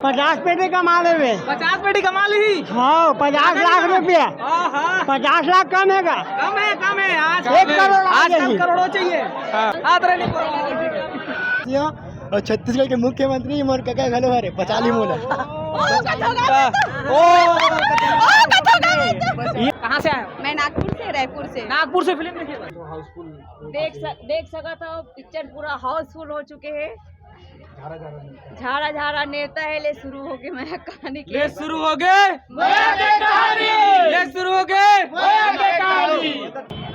50 पेटी कमा ले 50 पेटी कमा ली। हाँ 50 लाख रुपया। 50 लाख कम है का? कम है आज 1 करोड़ आजकल करोड़ों चाहिए। और छत्तीसगढ़ के मुख्यमंत्री मोर का घलो हरे 50 मोला। कहाँ से आए? मैं नागपुर से, रायपुर से। नागपुर से फिल्म देखिए। देख सका था पिक्चर पूरा हाउसफुल हो चुके हैं। झाड़ा झाड़ा नेता है ले शुरू हो गए मैं कहानी की। ले शुरू हो गए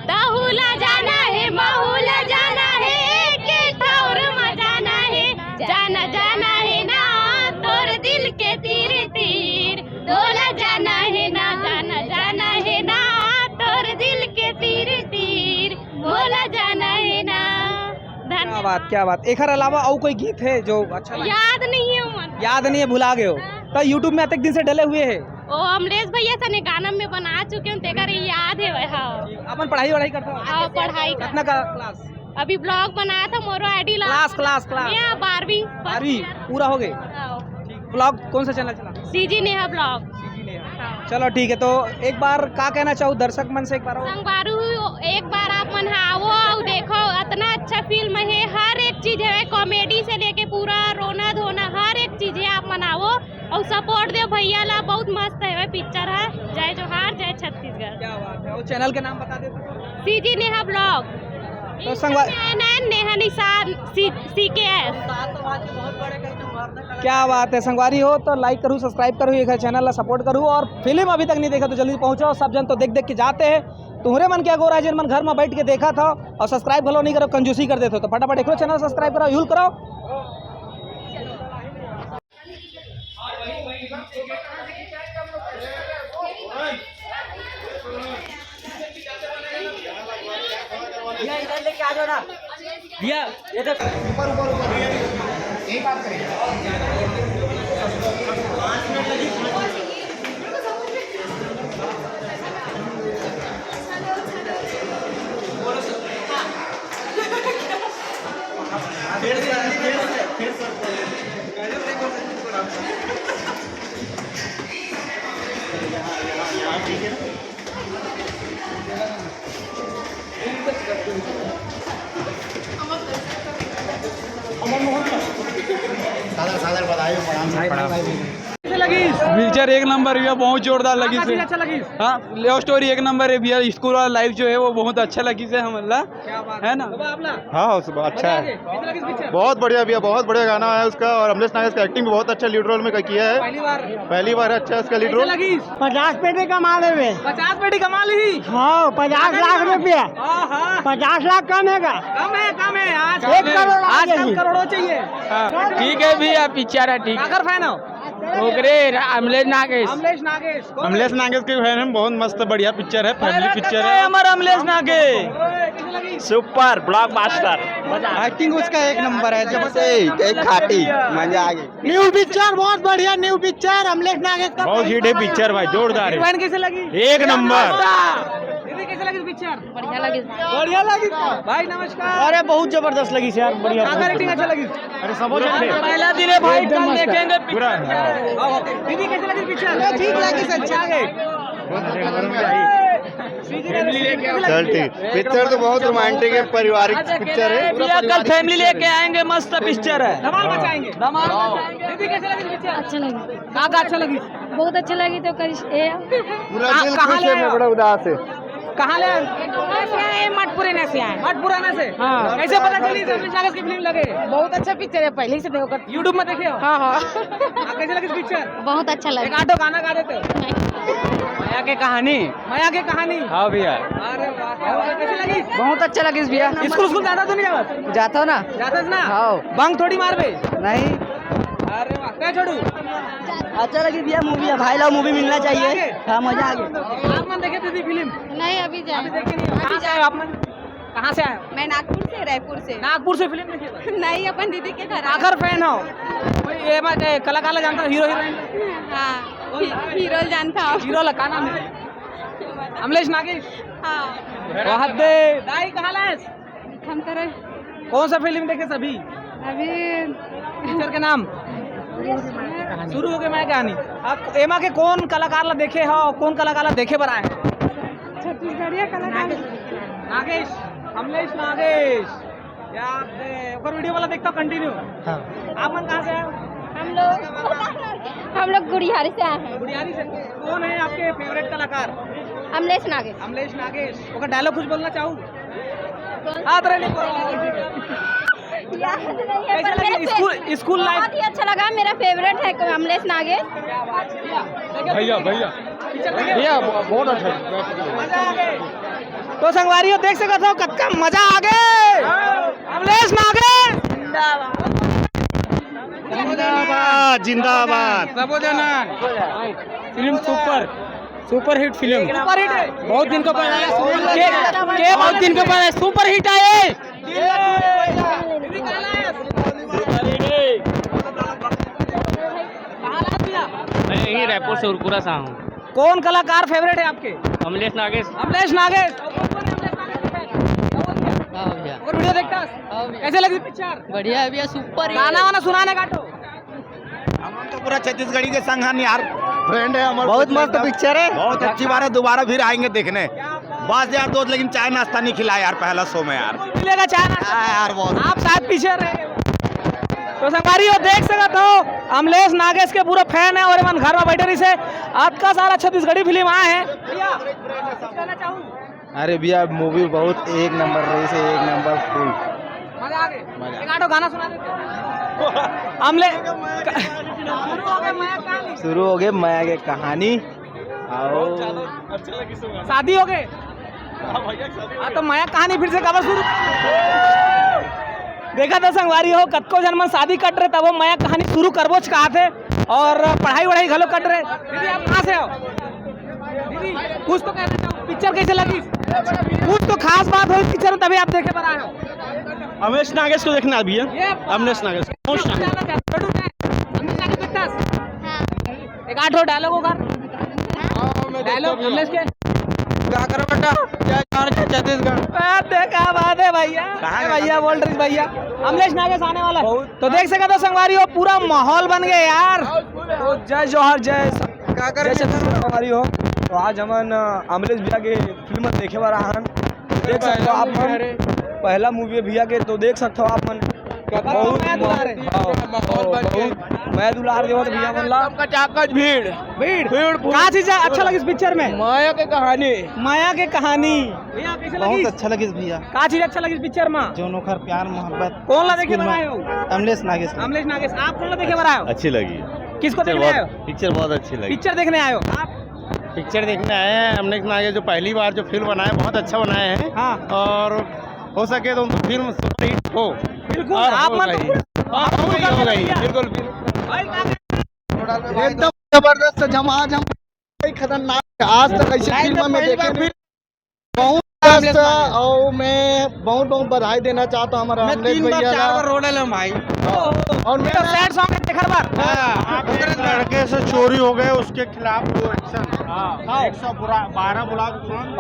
दाहुला जाना है माहुला जाना है के ठौर मजाना है जाना जाना है ना तोर दिल के तीर तीर डोला जाना है ना जाना जाना है ना तोर दिल के तीर तीर बोला जाना है ना। क्या बात। एक अलावा और कोई गीत है जो अच्छा लगे? याद नहीं है भुला गए हो तो यूट्यूब में अतक दिन से डले हुए है। ओ अमलेश भैया सने गाना में बना चुके हैं तेकर याद है। हाँ अपन पढ़ाई करता हूँ। पढ़ाई कितना का क्लास? अभी ब्लॉग बनाया था मोरो आईडी क्लास 12वीं पूरा हो गए। ब्लॉग कौन सा चैनल चला? CG Neha blog. चलो ठीक है। तो एक बार क्या कहना चाहूँ दर्शक मन से? एक बार आप मन आओ और देखो इतना अच्छा फिल्म है। हर एक चीज है कॉमेडी से लेके पूरा रोना धोना हर एक चीज है। आप मनाओ और सपोर्ट दो भैया ला। बहुत मस्त है पिक्चर है। जय जोहार जय छत्तीसगढ़। क्या बात है। वो चैनल के नाम बता दे। सीजी नेहा ब्लॉग तो संगवारी नेहा निशान CKS। क्या बात है। संगवारी हो तो लाइक करूँ सब्सक्राइब करूँ एक चैनल ला सपोर्ट करूँ। और फिल्म अभी तक नहीं देखा तो जल्दी पहुँचो। सब जन तो देख के जाते हैं। तुम्हारे मन क्या गोरा जिन मन घर में बैठ के देखा था और सब्सक्राइब भलो नहीं करो कंजूसी कर देते हो तो फटाफट देखो चैनल सब्सक्राइब करो यूल करो। लेके आ जाओ ना भैया। ये तो ऊपर यही बात करेंगे। 5 मिनट लगी। सादर बताइए पिक्चर एक नंबर भैया, बहुत जोरदार लगी से। अच्छा लगी। हाँ लव स्टोरी एक नंबर है भैया। स्कूल वाला लाइफ जो है वो बहुत अच्छा लगी से हम है ना। हाँ अच्छा है, बहुत बढ़िया भैया, बहुत बढ़िया गाना है उसका। और अमलेश नागेश का एक्टिंग भी बहुत अच्छा लीड रोल में किया है। पहली बार अच्छा इसका लीड रोल। 50 पेटी कमा ले 50 पेटी कमा ली। हाँ 50 लाख रुपया। 50 लाख कम है का? कम है आज 1 करोड़ आजकल करोड़ों चाहिए। ठीक है भैया पिक्चर है ठीक। अगर फैन हो अमलेश नागेश अमलेश नागेश के फैन हम, बहुत मस्त बढ़िया पिक्चर है, फैमिली पिक्चर है। हमारा Amlesh Nagesh super blockbuster. Acting उसका एक नंबर है। जब से एक खाटी मजा आ गई। न्यू पिक्चर बहुत बढ़िया न्यू पिक्चर अमलेश नागेश का। बहुत हिट है पिक्चर भाई, जोरदार है, कैसे लगी? एक नंबर। दीदी कैसे लगी पिक्चर? बढ़िया लगी भाई नमस्कार। अरे बहुत जबरदस्त लगी यार, बढ़िया। एक्टिंग अच्छा लगी। अरे सब पहला दिन है भाई, कल देखेंगे पूरा। दीदी कैसे लगी पिक्चर? ठीक लगी सर, अच्छा गए। चल ठीक। पिक्चर तो बहुत रोमांटिक है, पारिवारिक पिक्चर है। भैया कल फैमिली लेके आएंगे, मस्त पिक्चर है। धमाल मचाएंगे। दीदी कैसे लगी पिक्चर? अच्छा लगी। काका अच्छा लगी? बहुत अच्छा लगी। तो पूरा दिल खुश है, मैं बड़ा उदास है। कहाँ ले आए? मठपुराना से आए। मठपुराना से। हाँ। कैसे पता चली अमलेश नागेश की फिल्म लगे? बहुत अच्छा पिक्चर है, पहले से देखो। यूट्यूब में देखे हो? हाँ कैसे लगी पिक्चर? बहुत अच्छा एक लगा। आटो गाना गा देते हो? माया के कहानी। माया की कहानी। हाँ भैया अरे वाह, कैसे लगी? बहुत अच्छा लगी भैया। स्कूल जाता तो नहीं जाता? जाता हो ना? जाता ना? हाँ। बंक थोड़ी मार बे? नहीं। अरे वाह, क्या छोड़ू? अच्छा लगी भैया मूवी है, भाई लोग मूवी मिलना चाहिए। हाँ मजा आ गया। आप मन देखे दीदी फिल्म? नहीं अभी अभी देखे नहीं। कहाँ से आए आप मन? कहाँ से आए? मैं नागपुर से, रायपुर से। नागपुर से फिल्म देखी? नहीं अपन दीदी के घर। आखिर फैन हो? ये मैं कलाकार जानता हूँ, हीरो हीरोइन? हाँ हीरो जानता हूँ। हीरो का नाम है अमलेश नागेश। हाँ बहुत दे दाई कहाँ लाए? हम करे। कौन सा फिल्म देखे सभी? अभी पिक्चर के नाम? कहानी शुरू हो गए माया कहानी। आप एमा के कौन कलाकार ला देखे हो, कौन कलाकार ला देखे बर आए हैं? छत्तीसगढ़िया कलाकार नागेश, अमलेश नागेश। यार ओकर वीडियो वाला देखता कंटिन्यू। हाँ आप मन कहाँ से आए हो? हम लोग गुड़ियारी से आए हैं। गुड़ियारी से। कौन है आपके फेवरेट कलाकार? अमलेश नागेश। अमलेश नागेश। ओकर डायलॉग कुछ बोलना चाहूँ? याद रहे याद नहीं है, पर मेरा स्कूल लाइफ बहुत ही अच्छा लगा। मेरा फेवरेट है अमलेश नागेश। भैया भैया भैया बहुत अच्छा मजा आ गए। तो संगवारियों देख सकते हो कत्का मजा आ गए। अमलेश नागेश जिंदाबाद जिंदाबाद। Film super hit film. Super hit है। बहुत दिन के बाद आया बहुत दिन के बाद आया सुपर हिट आए। मैं यही रायपुर से उरपुरा से हूँ। कौन कलाकार फेवरेट है आपके? अमलेश नागेश। अमलेश नागेश। और वीडियो देखता कैसे लगी पिक्चर? बढ़िया है भैया, सुपर गाना वाना सुनाने का तो हम तो पूरा छत्तीसगढ़ी के संग हैं यार, फ्रेंड है हमारे। बहुत मस्त पिक्चर है। बहुत अच्छी बात है, दोबारा फिर आएंगे देखने। बस यार दोस्त, लेकिन चाय नाश्ता नहीं खिलाया यार पहला शो में यार। मिलेगा चाय यार बहुत आप साथ पीछे रहे। तो संगवारी हो देख सकते हो अमलेश नागेश के पूरा फैन है और मन घर में बैठे रही से आज का सारा छत्तीसगढ़ी फिल्म आए हैं। भैया कहना चाहूँ अरे भैया मूवी बहुत एक नंबर रही से, एक नंबर फुल मजा आ गए। एक आठो गाना सुना देते अमले शुरू हो गए माया के कहानी। शादी हो गए। तो माया कहानी फिर से कवर शुरू। देखा था संगवारी हो कतको जन मन शादी कट रहे तब वो माया कहानी शुरू करबो कहा थे और पढ़ाई वढ़ाई घलो कट रहे। दीदी आप कहाँ से हो? दीदी कुछ तो कहना चाहो, पिक्चर कैसे लगी? कुछ तो खास बात हो पिक्चर तभी आप देखे पर आए हो। अमलेश नागेश को देखना अभी है। ये अमलेश नागेश हाँ। एक आठो डायलॉग होगा। डायलॉग अमलेश के क्या करो बेटा, क्या छत्तीसगढ़ देखा बात है भैया। भैया बोल रही भैया अमलेश नागेश आने वाला है। तो देख सका तो संगवारी हो पूरा माहौल बन गया यार। तो जय जौहर जय हमारी हो। तो आज हमन अमलेश भैया के फिल्म देखे बार आहन। देख सकते हो आप मन पहला मूवी है भैया के। तो देख सकते हो आप मन बहुत मैं दुलार देवत भैया मन ला भीड़ कहाँ चीज अच्छा लगी इस पिक्चर में? माया के कहानी माया के कहानी भैया कैसे लगी? बहुत अच्छा लगी भैया। कहाँ चीज अच्छा लगी इस पिक्चर में? जो नोखर प्यार मोहब्बत। कौन ला देखे बनाए हो? अमलेश नागेश। अमलेश नागेश। आप कौन ला देखे बनाए हो? अच्छी लगी, किसको देखने आए हो? पिक्चर बहुत अच्छी लगी। पिक्चर देखने आए हो आप? पिक्चर देखने आए हैं। अमलेश नागेश जो पहली बार जो फिल्म बनाए बहुत अच्छा बनाए हैं। हाँ और हो सके तो फिल्म सुपर हिट हो। बिल्कुल और आप हो मन गई। हो गई बिल्कुल। एकदम जबरदस्त झमाझम खतरनाक। आज तक ऐसी फिल्म में देखे नहीं। बहुत मस्त। और मैं बहुत बहुत बधाई देना चाहता हूँ हमारा अमलेश भैया भाई। और मेरा सैड सॉन्ग है देखर बार। लड़के से चोरी हो गए उसके खिलाफ वो एक्शन 112 बुला।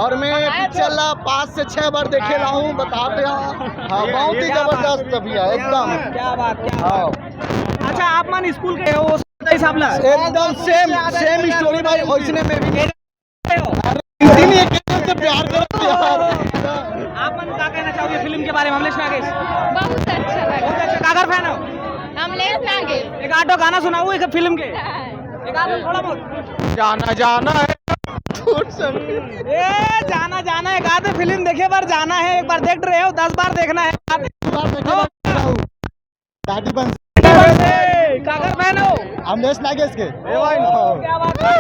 और मैं पिक्चर 5 से 6 बार देखे रहा हूँ। बताते हैं हाँ बहुत ही जबरदस्त भैया एकदम। क्या बात क्या हाँ बात। अच्छा आप मन स्कूल के हो हिसाब ला एकदम सेम स्टोरी भाई। वैसने में भी से प्यार करते हैं। आप मन क्या कहना चाहोगे फिल्म के बारे में? अमलेश नागेश बहुत अच्छा लगा। बहुत अच्छा। कागर फैन हो? अमलेश नागेश। एक आठो गाना सुनाऊ एक फिल्म के। एक आधो थोड़ा बहुत। जाना जाना है जाना जाना है। एक आधे फिल्म देखे बार जाना है। एक बार देख रहे हो 10 बार देखना है। दादी बंस कागर फैन हो? अमलेश नागेश के। क्या बात है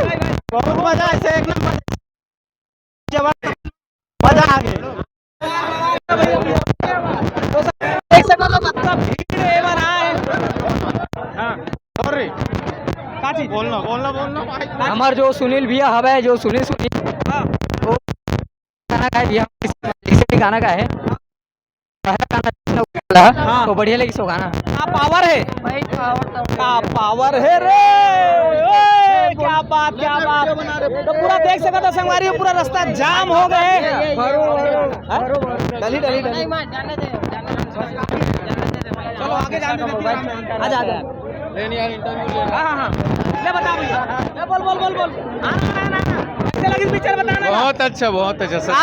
बहुत मजा ऐसे एक नंबर मजा आ गया। देख सकते हो कितना भीड़ है बना है। का चीज बोलना हमार जो सुनील भैया हवे जो सुनील वो गाना गाए भैया इसे गाना गाए है तो बढ़िया लगी सो गाना। पावर है भाई पावर है रे। ओए, क्या बात तो पूरा देख सका था संगवारी पूरा रास्ता जाम हो गए। डली चलो आगे जाने दे। आजा हाँ ले बता भैया, ले बोल आना कैसे लगी पिक्चर बताना। बहुत अच्छा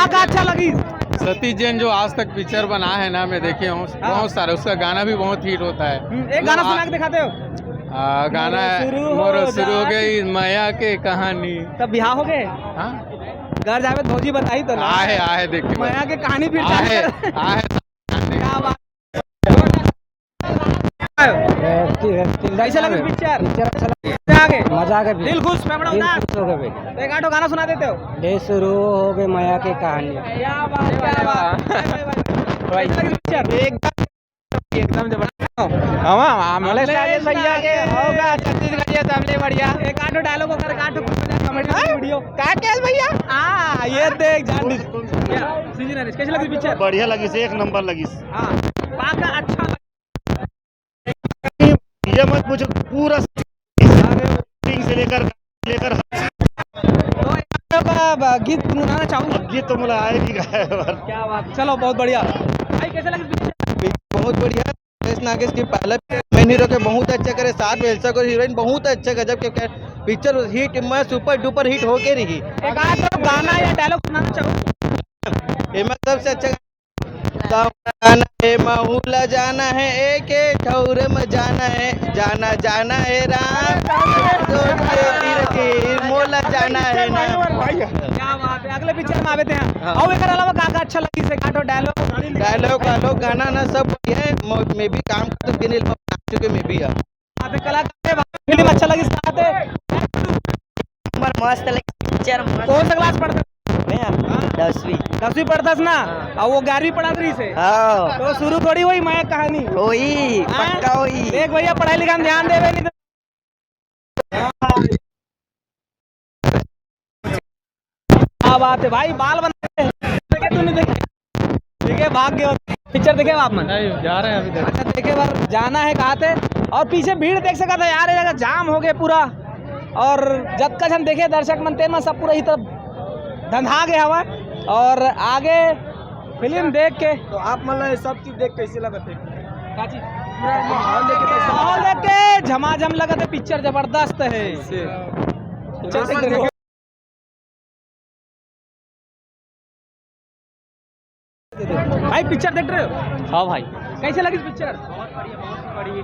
का अच्छा लगी। सतीश जैन जो आज तक पिक्चर बना है ना, मैं देखे हूँ बहुत सारे, उसका गाना भी बहुत हिट होता है। एक गाना सुना के दिखाते हो। गाना मोरो शुरू हो गई माया के कहानी। तब बिहार हो गए। हाँ घर जावे भौजी बताई तो आहे देखिए माया के कहानी फिर आहे क्या बात। कैसे लगी पिक्चर? आगे मजा आ गया, दिल खुश फेफड़ा उदास। हो गए। एक आठो गाना सुना देते हो। ले शुरू हो गए माया की कहानी। क्या बात। कैसे लगी पिक्चर? एकदम जबरदस्त। अमलेश नागेश भैया के होगा छत्तीसगढ़िया सबले बढ़िया। एक आठो डायलॉग कर, एक आठो कमेडी वीडियो का कैस भैया। हां ये देख जान सीजन है। कैसे लगी पिक्चर? बढ़िया लगी से, एक नंबर लगी। हां पाका अच्छा ये मत पूछो, पूरा से लेकर तो गीत गुनगुनाना चाहूंगा। गीत तो मुझे आए भी गाया। क्या बात। चलो बहुत बढ़िया भाई। कैसे लगी पिक्चर? बहुत बढ़िया। अमलेश नागेश की पहले मेन हीरो के बहुत अच्छा करे, साथ में एल्सा को हीरोइन बहुत अच्छा गजब के पिक्चर हिट मैं सुपर डुपर हिट होके रही। एक आध गाना या डायलॉग सुनाना चाहूँ। एमा सबसे अच्छा गाना है महूला जाना है, एक ठौर में जाना है, जाना है राम तीर मोला जाना है ना। क्या बात है। अगले पिक्चर में आवे थे और एक अलावा का अच्छा लगी से काटो डायलॉग गाना ना सब बढ़िया है। मैं भी काम करते के लिए नाच चुके मैं भी है। कलाकार फिल्म अच्छा लगी साथे। मस्त लगी पिक्चर। कौन सा क्लास पढ़ते? 10वीं पढ़ता ना और वो 11वीं पढ़ा रही से। हाँ तो शुरू थोड़ी हुई मैं कहानी वही पक्का वही। देख भैया पढ़ाई लिखाई में ध्यान देवे नहीं तो क्या बात है भाई। बाल बना तू नहीं देखे भाग गए पिक्चर देखे आप मन? जा रहे हैं अभी तक। अच्छा देखे बार जाना है कहा थे और पीछे भीड़ देख सका था यार, ये जगह जाम हो गए पूरा। और जब तक हम देखे दर्शक मन तेन में सब पूरा ही तरफ धंधा गया हुआ। और आगे फिल्म देख के तो आप मतलब सब चीज देख कैसे लगा थे? माहौल देख के झमाझम लगा था। पिक्चर जबरदस्त है। भाई पिक्चर देख रहे हो? हाँ भाई कैसे लगी पिक्चर?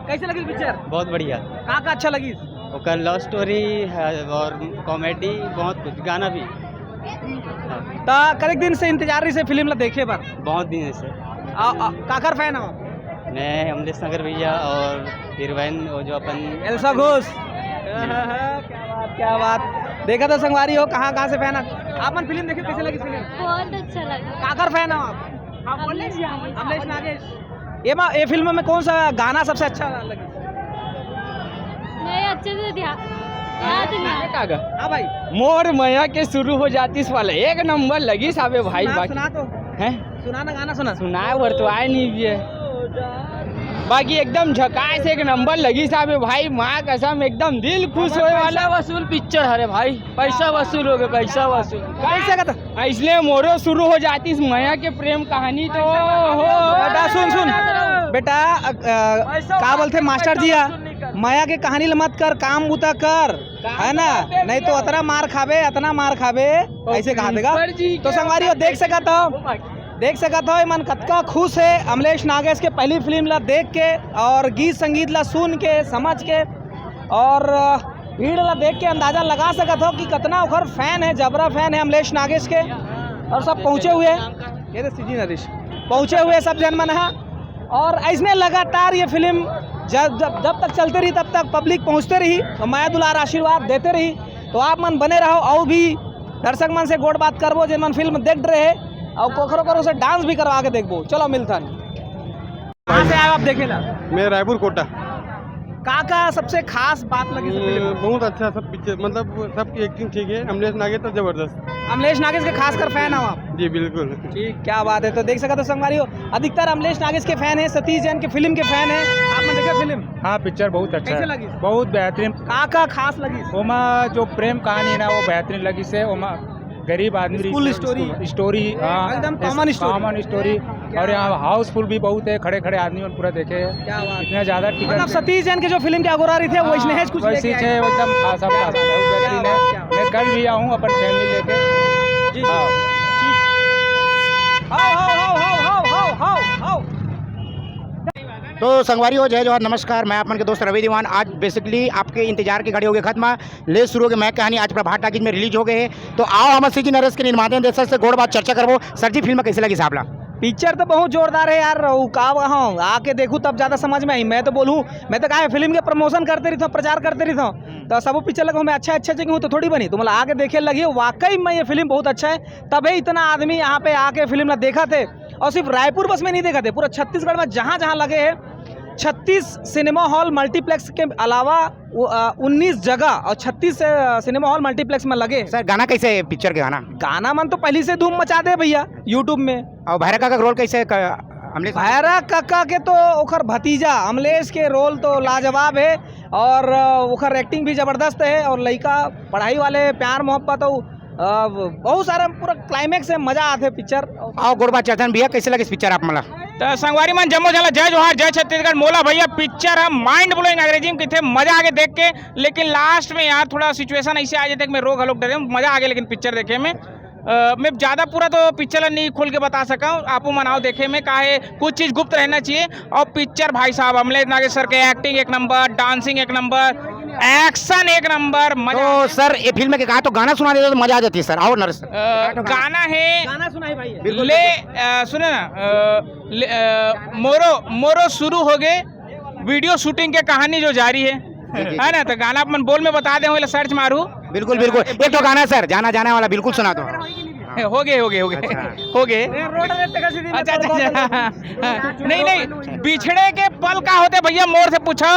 कैसे लगी पिक्चर? बहुत बढ़िया। का अच्छा लगी? ओकर लव स्टोरी है और कॉमेडी बहुत कुछ, गाना भी। तो करेक दिन से इंतजार रही से फिल्म ला देखे बार? बहुत दिन से। काकर फैन हो? मैं अमलेश नागर भैया और हीरोइन वो जो अपन एल्सा घोष। क्या बात। देखा तो संगवारी हो कहाँ से फैन आप मन फिल्म देखे? कैसे लगी फिल्म? बहुत अच्छा लगा। काकर फैन हो आप? अमलेश नागेश। ये फिल्म में कौन सा गाना सबसे अच्छा लगा? नहीं अच्छे से याद नहीं। हाँ भाई मोर माया के शुरू हो जाती इस वाला एक नंबर लगी साबे भाई। सुना तो हैं सुना ना गाना सुना। सुनाए वर तो आए नहीं भी है। बाकी एकदम झकास एक नंबर लगी साहब भाई। माँ कसम एकदम दिल खुश होने वाला वसूल पिक्चर। अरे भाई पैसा वसूल हो गया, पैसा वसूल कैसे का इसलिए मोरो शुरू हो जाती इस माया के प्रेम कहानी। तो बेटा सुन बेटा क्या बोलते मास्टर जी माया के कहानी मत कर, काम बूता कर, है ना? नहीं तो अतना मार खाबे ऐसे कहा देगा। तो संगवारी देख सका था मन कतका खुश है अमलेश नागेश के पहली फिल्म ला देख के और गीत संगीत ला सुन के समझ के और भीड़ ला देख के अंदाजा लगा सका था कि कितना ओखर फैन है, जबरा फैन है अमलेश नागेश के। और सब पहुँचे हुए ये तो सीजी नरेश पहुँचे हुए सब जन मन है। और ऐसने लगातार ये फिल्म जब तक चलते रही तब तक पब्लिक पहुँचते रही और माया दुलार आशीर्वाद देते रही। तो आप मन बने रहो और भी दर्शक मन से गोड़ बात करबो जिन मन फिल्म देख रहे और कोखरो करो से डांस भी करवा के देखबो। चलो मिलता कहाँ से आए आप देखेला? मैं रायपुर कोटा। का सबसे खास बात लगी फिल्म? बहुत अच्छा सब पिक्चर, मतलब सबकी एक्टिंग ठीक है। अमलेश नागेश तो जबरदस्त। अमलेश नागेश के खासकर फैन हो आप? जी बिल्कुल। ठीक क्या बात है। तो देख सका तो संगवारी हो अधिकतर अमलेश नागेश के फैन है, सतीश जैन के फिल्म के फैन है। आपने देखा फिल्म? हाँ पिक्चर बहुत अच्छा कैसे है। लगी? बहुत बेहतरीन। का खास लगी? ओमा जो प्रेम कहानी है ना वो बेहतरीन लगी से। ओमा गरीब आदमी स्कूल स्टोरी स्टोरी एकदम कॉमन स्टोरी। स्टोरी और यहाँ हाउसफुल भी बहुत है, खड़े खड़े आदमी और पूरा देखे क्या बात इतना ज़्यादा मतलब टिकट सतीश जैन के जो फिल्म की अगोरा रही थे वो इसने कुछ वैसी लेके है आए। एकदम खासा बहुत बेहतरीन है। मैं कल भी आऊँ अपन फैमिली लेके। जी हाँ। हाउ तो संगवारी हो जय जवाहर नमस्कार। मैं अपन के दोस्त रवि दीवान। आज बेसिकली आपके इंतजार की घड़ी हो गई खत्म, ले शुरू हो गई मैं कहानी आज प्रभात टाकीज में रिलीज हो गए हैं। तो आओ हम सीजी नरेश के निर्माता देश से गोड़ बात चर्चा करवो। सर जी फिल्म कैसे लगी साहबला? पिक्चर तो बहुत जोरदार है यार। आके देखूँ तब ज्यादा समझ में आई। मैं तो बोलूँ, मैं तो कहा फिल्म के प्रमोशन करते रही था, प्रचार करते रही था, तो सब पिक्चर लगा मैं अच्छा जगह हूँ तो थोड़ी बनी। तो मतलब आके देखे लगी वाकई में ये फिल्म बहुत अच्छा है। तभी इतना आदमी यहाँ पे आके फिल्म देखा थे। और सिर्फ रायपुर बस में नहीं देखा थे, पूरा छत्तीसगढ़ में जहाँ जहाँ लगे हैं 36 सिनेमा हॉल मल्टीप्लेक्स के अलावा 19 जगह और 36 सिनेमा हॉल मल्टीप्लेक्स में लगे। सर गाना कैसे है पिक्चर के? गाना मन तो पहले से धूम मचा दे भैया यूट्यूब में। और भैरव का रोल कैसे? भैरव काका के तो ओखर भतीजा अमलेश के रोल तो लाजवाब है और ओखर एक्टिंग भी जबरदस्त है। और लड़का पढ़ाई वाले प्यार मोहब्बत बहुत सारा पूरा क्लाइमैक्स है, मजा आते पिक्चर। आओ गोड़बा चर्चन भैया कैसे लगे पिक्चर आप मला? तो संगवारी मन जम्मो जला जय जोहार जय छत्तीसगढ़ मोला भैया पिक्चर है माइंड ब्लोइंग अंग्रेजी में कितने मजा आगे देख के। लेकिन लास्ट में यार थोड़ा सिचुएशन ऐसे आ जाते कि मैं रोग हलोक डरे मजा आ गया। लेकिन पिक्चर देखे में मैं ज़्यादा पूरा तो पिक्चर नहीं खोल के बता सका हूँ। आपको मनाओ देखे में काहे कुछ चीज़ गुप्त रहना चाहिए। और पिक्चर भाई साहब अमलेश नागेश सर के एक्टिंग एक नंबर, डांसिंग एक नंबर, एक्शन एक नंबर। तो सर ये फिल्म के कहा तो गाना सुना देते तो मजा आ जाती है सर। आओ नरेश गाना है, गाना सुनाई भाई सुने ना मोरो शुरू हो गए वीडियो शूटिंग के कहानी जो जारी है ना। तो गाना अपन बोल में बता दे सर्च मारू। बिल्कुल बिल्कुल एक तो गाना सर जाना जाना वाला बिल्कुल सुना दो। हो गए अच्छा नहीं बिछड़े के पल का होते भैया मोर से पूछो।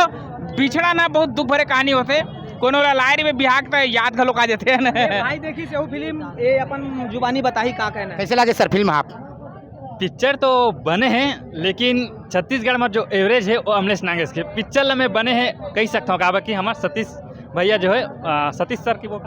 बिछड़ा ना बहुत दुख भरे कहानी होते। कोनो लायरी में बिहार तो याद घलोक आ जाते हैं ना। भाई देखी से फिल्म ये अपन जुबानी बताही का कहना है। कैसे लगे सर फिल्म? आप पिक्चर तो बने हैं लेकिन छत्तीसगढ़ में जो एवरेज है वो अमलेश नागेश के पिक्चर में बने हैं। कह सकता हूँ कि हमारे सतीश भैया जो है सतीश सर की वो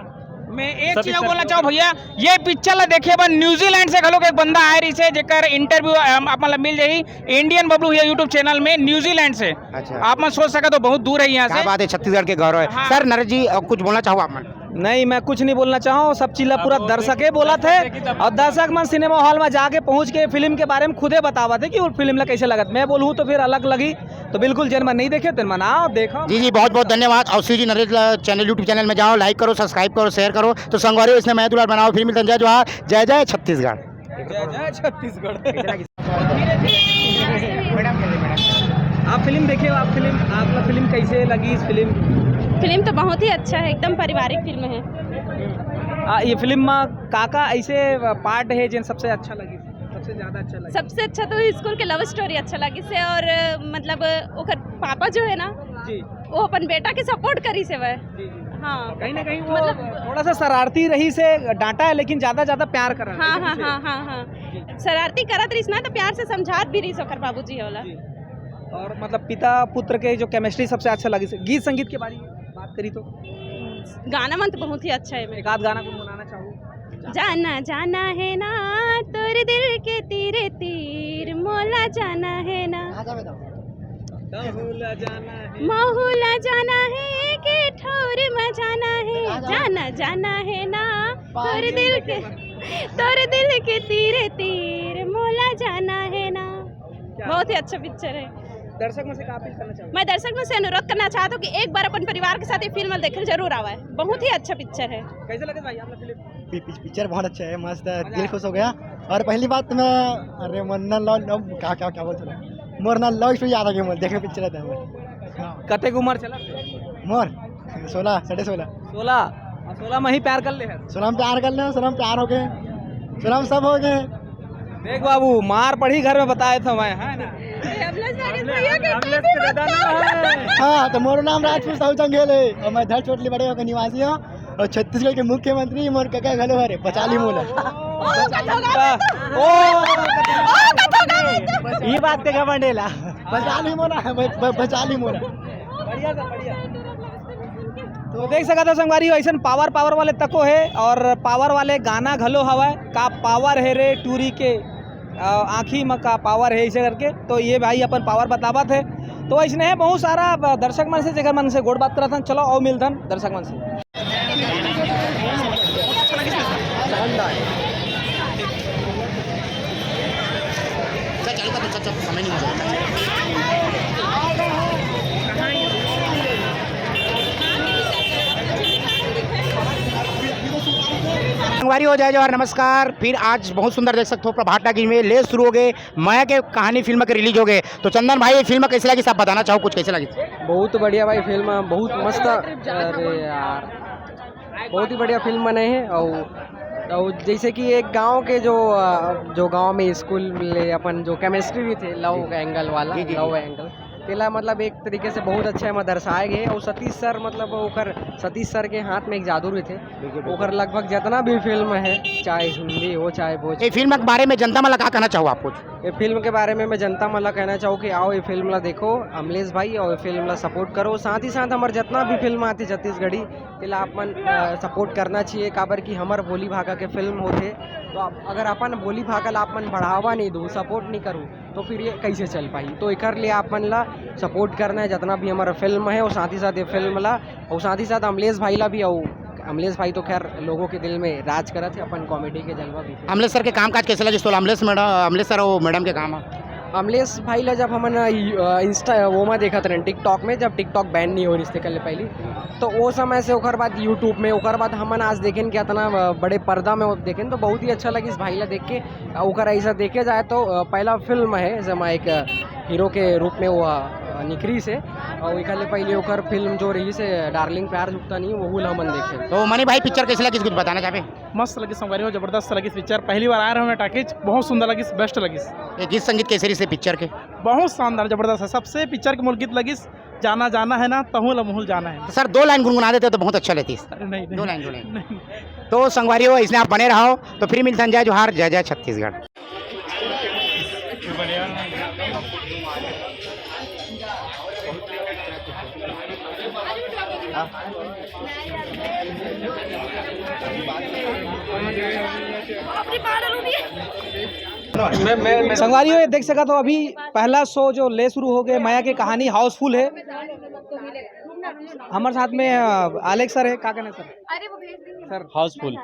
मैं एक चीज बोलना चाहूँ भैया, ये पिक्चर देखे बन न्यूजीलैंड से घलोक एक बंदा आए रही से जेकर इंटरव्यू अपन मिल जाही इंडियन बबलू है यूट्यूब चैनल में न्यूजीलैंड से। अच्छा। आप मत सोच सका तो बहुत दूर है यहाँ से। बात है छत्तीसगढ़ के गौरव है। हाँ। सर नरेश जी कुछ बोलना चाहो आप मन? नहीं मैं कुछ नहीं बोलना चाहूँ। सब चीज़ पूरा दर्शक बोला थे और दर्शक मन सिनेमा हॉल में जाके पहुँच के फिल्म के बारे में खुदे बतावा थे कि वो फिल्म कैसे लगा। मैं बोलूँ तो फिर अलग लगी। तो बिल्कुल जिन मन नहीं देखे तो मनाओ देखो। जी बहुत बहुत धन्यवाद। और CG Naresh channel YouTube channel में जाओ, लाइक करो, सब्सक्राइब करो, शेयर करो। तो संगवारी इसने मैं दुलार बनाओ फिर मिलते हैं। जय जोहार जय जय छत्तीसगढ़। जय छत्तीसगढ़। आप फिल्म देखे हो? आप फिल्म कैसे लगी? इस फिल्म तो बहुत ही अच्छा है, एकदम पारिवारिक फिल्म है। ये फिल्म में काका ऐसे पार्ट है जिन सबसे अच्छा लगी, सबसे ज्यादा अच्छा लगी? सबसे अच्छा तो स्कूल के लव स्टोरी अच्छा लगी से। और मतलब ओकर पापा जो है ना जी वो अपन बेटा के सपोर्ट करी से वह। जी हाँ कहीं ना कहीं वो थोड़ा सा शरारती रही से डांटा है लेकिन ज्यादा प्यार करा। हाँ शरारती करत रही ना तो प्यार से समझात भी रही सोकर बाबूजी होला। और मतलब पिता पुत्र के जो केमिस्ट्री सबसे अच्छा लगी। गीत संगीत के बारे में बात करी तो गाना मन तो बहुत ही अच्छा है। एक आध गाना गुनगुनाना चाहूँ। जाना जाना है ना तोर दिल के तीरे तीर मोला जाना है ना महुला जाना है के ठौर में जाना है। जाना जाना है ना तोर दिल के तीरे तीर मोला जाना है ना। बहुत ही अच्छा पिक्चर है। दर्शक में से क्या अपील करना चाहूँ? मैं दर्शक में से अनुरोध करना चाहता हूँ कि एक बार अपन परिवार के साथ ये फिल्म देखने जरूर आवा है। बहुत ही अच्छा पिक्चर है। कैसे लगे भाई आपका फिल्म? पिक्चर बहुत अच्छा है, मस्त है, दिल खुश हो गया। और पहली बात तो मैं अरे मोरना लव क्या बोलते मोरना लव स्टोरी याद आ गया। देखे पिक्चर था कते उम्र चला? मोर 16 साढ़े 16 में ही प्यार कर ले। 16 में प्यार कर ले, 16 में प्यार हो गए, 16 में सब हो गए। देख बाबू मार पड़ी घर में बताए थे मैं है ना। हाँ तो मोर नाम राजपूत साहू जंगेल है और मैं धर चोटली बड़े होकर निवासी हूँ और छत्तीसगढ़ के मुख्यमंत्री मोर काका घलो हरे पचाली मोला। ये बात का मंडेला पचाली मोला। बढ़िया। तो देख सका था संगवारी ऐसा पावर वाले तको है और पावर वाले गाना घलो हवा का पावर है रे टूरी के आँखी में का पावर है ऐसे करके, तो ये भाई अपन पावर बतावत है। तो इसने है बहुत सारा दर्शक मन से जगह मन से गोड़ बात करत हन। चलो और मिलथन दर्शक मन से। संगवारी हो जय जवाहर नमस्कार। फिर आज बहुत सुंदर देख सकते हो प्रभात टाकीज में ले शुरू हो गए, माया के कहानी फिल्म के रिलीज हो गए। तो चंदन भाई ये फिल्म कैसे लगी, सब बताना चाहो कुछ, कैसे लगी? बहुत बढ़िया भाई फिल्म, बहुत मस्त। अरे यार बहुत ही बढ़िया फिल्म बने हैं। और जैसे कि एक गांव के जो गांव में स्कूल में अपन जो केमिस्ट्री भी थे, लव एंगल वाला, लव एंगल तेला मतलब एक तरीके से बहुत अच्छा है दर्शाए गए। और सतीश सर मतलब ओकर सतीश सर के हाथ में एक जादू भी थे। ओकर लगभग जितना भी फिल्म है, चाहे हिंदी हो चाहे भोजपुरी, ये फिल्म के बारे में जनता में क्या कहना चाहो आप कुछ? ये फिल्म के बारे में मैं जनता मला कहना चाहूँ कि आओ ये फिल्म ला देखो अमलेश भाई, और ये फिल्म ला सपोर्ट करो। साथ ही साथ हमारे जितना भी फिल्म आती छत्तीसगढ़ी तेला अपन सपोर्ट करना चाहिए। काबर की हमार बोली भाषा के फिल्म होते, तो अगर अपन बोली भाषा ला अपन बढ़ावा नहीं दूँ, सपोर्ट नहीं करूँ, तो फिर ये कैसे चल पाई। तो एक लिए अपन ला सपोर्ट करना है जितना भी हमारा फिल्म है। और साथ ही साथ ये फिल्म ला, और साथ ही साथ अमलेश भाई ला भी। और अमलेश भाई तो खैर लोगों के दिल में राज करा थे, अपन कॉमेडी के जलवा भी। अमलेश सर के काम काज कैसे लगे? तो अमलेश सर और मैडम के काम है। अमलेश भाई ला जब हमन इंस्टा वो में देखा था टिकटॉक में, जब टिकटॉक बैन नहीं हो रही इससे कल पहले, तो वो समय से ओकर बाद यूट्यूब में, ओकर बाद हमन आज देखें कि इतना बड़े पर्दा में देखें, तो बहुत ही अच्छा लगी इस भाई ला देख के। ओकर ऐसा देखे जाए तो पहला फिल्म है जब एक हीरो के रूप में वो निकरी से, और एक पहले ओकर फिल्म जो रही से डार्लिंग प्यार झुकता नहीं, वो हमन देखे। तो मनी भाई पिक्चर कैसे लगी, कुछ बताना चाहे? मस्त लगी संगवारी हो, जबरदस्त लगी पिक्चर। पहली बार आया रहा हूँ टाकीज, बहुत सुंदर लगी, बेस्ट लगी। ये गीत संगीत कैसे रही से पिक्चर के? बहुत शानदार जबरदस्त है। सबसे पिक्चर के मूल गीत लगी जाना जाना है ना, तहुल अमहुल जाना है। तो सर 2 लाइन गुनगुना देते तो बहुत अच्छा रहती। नहीं 2 लाइन। तो संगवारी हो, इसने आप बने रहो। तो फिर मिलते हैं। जय जोहार, जय जय छत्तीसगढ़। संगवारी हो देख सका तो अभी पहला शो जो ले शुरू हो गए, माया की कहानी हाउसफुल है। हमारे साथ में आलेख सर है, क्या कहना सर? सर हाउसफुल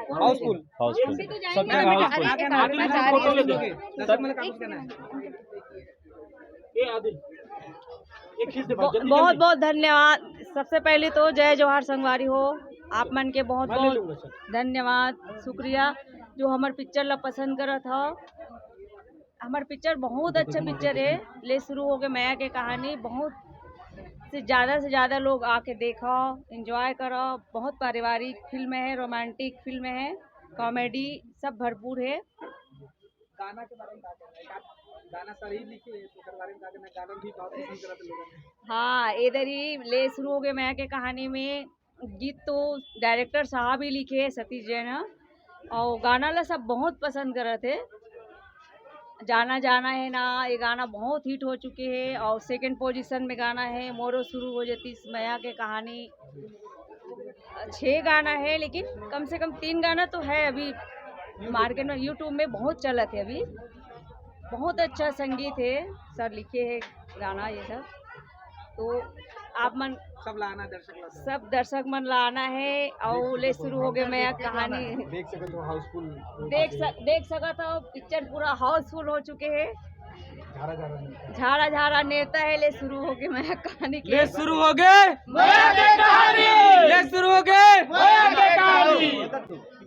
बहुत बहुत धन्यवाद। सबसे पहले तो जय जोहार संगवारी हो, आप मन के बहुत बहुत धन्यवाद, शुक्रिया जो हमार पिक्चर ला पसंद करत हो। हमार पिक्चर बहुत अच्छा पिक्चर है, ले शुरू हो गए माया के कहानी। बहुत से ज़्यादा लोग आके देखो, एंजॉय करो। बहुत पारिवारिक फिल्म है, रोमांटिक फिल्म है, कॉमेडी सब भरपूर है। गाना के बारे में गाना सर ही लिखे हैं, तो बारे में गाना भी बहुत पसंद करते लोग। हाँ, इधर ही ले शुरू हो गए माया के कहानी में गीत तो डायरेक्टर साहब ही लिखे हैं, सतीश जैन, और गाना ला सब बहुत पसंद कर रहे थे। जाना जाना है ना, ये गाना बहुत हिट हो चुके हैं। और सेकंड पोजीशन में गाना है मोरो शुरू हो जाती माया के कहानी। 6 गाना है, लेकिन कम से कम 3 गाना तो है अभी मार्केट में, यूट्यूब में बहुत चलत है अभी। बहुत अच्छा संगीत है, सर लिखे है गाना ये सब। तो आप मन सब लाना, सब दर्शक मन लाना है। और ले शुरू हो गए मैं कहानी देख सके तो हाउसफुल देख सका था। पिक्चर पूरा हाउसफुल हो चुके हैं। झाड़ा नेता है। ले शुरू हो गए मैं कहानी की, ले शुरू हो गए ले शुरू हो गए।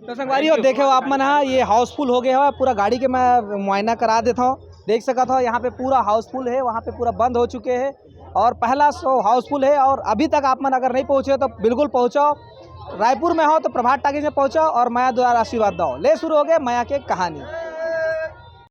तो संगवारी हो देखो आप मन, हाँ ये हाउसफुल हो गया है पूरा। गाड़ी के मैं मुआयना करा देता हूँ, देख सका था यहाँ पे पूरा हाउसफुल है, वहाँ पे पूरा बंद हो चुके हैं। और पहला शो हाउसफुल है। और अभी तक आप मन अगर नहीं पहुँचे तो बिल्कुल पहुँचो। रायपुर में हो तो प्रभात टाकीज में पहुँचो और माया द्वारा आशीर्वाद दो। ले शुरू हो गए माया के कहानी।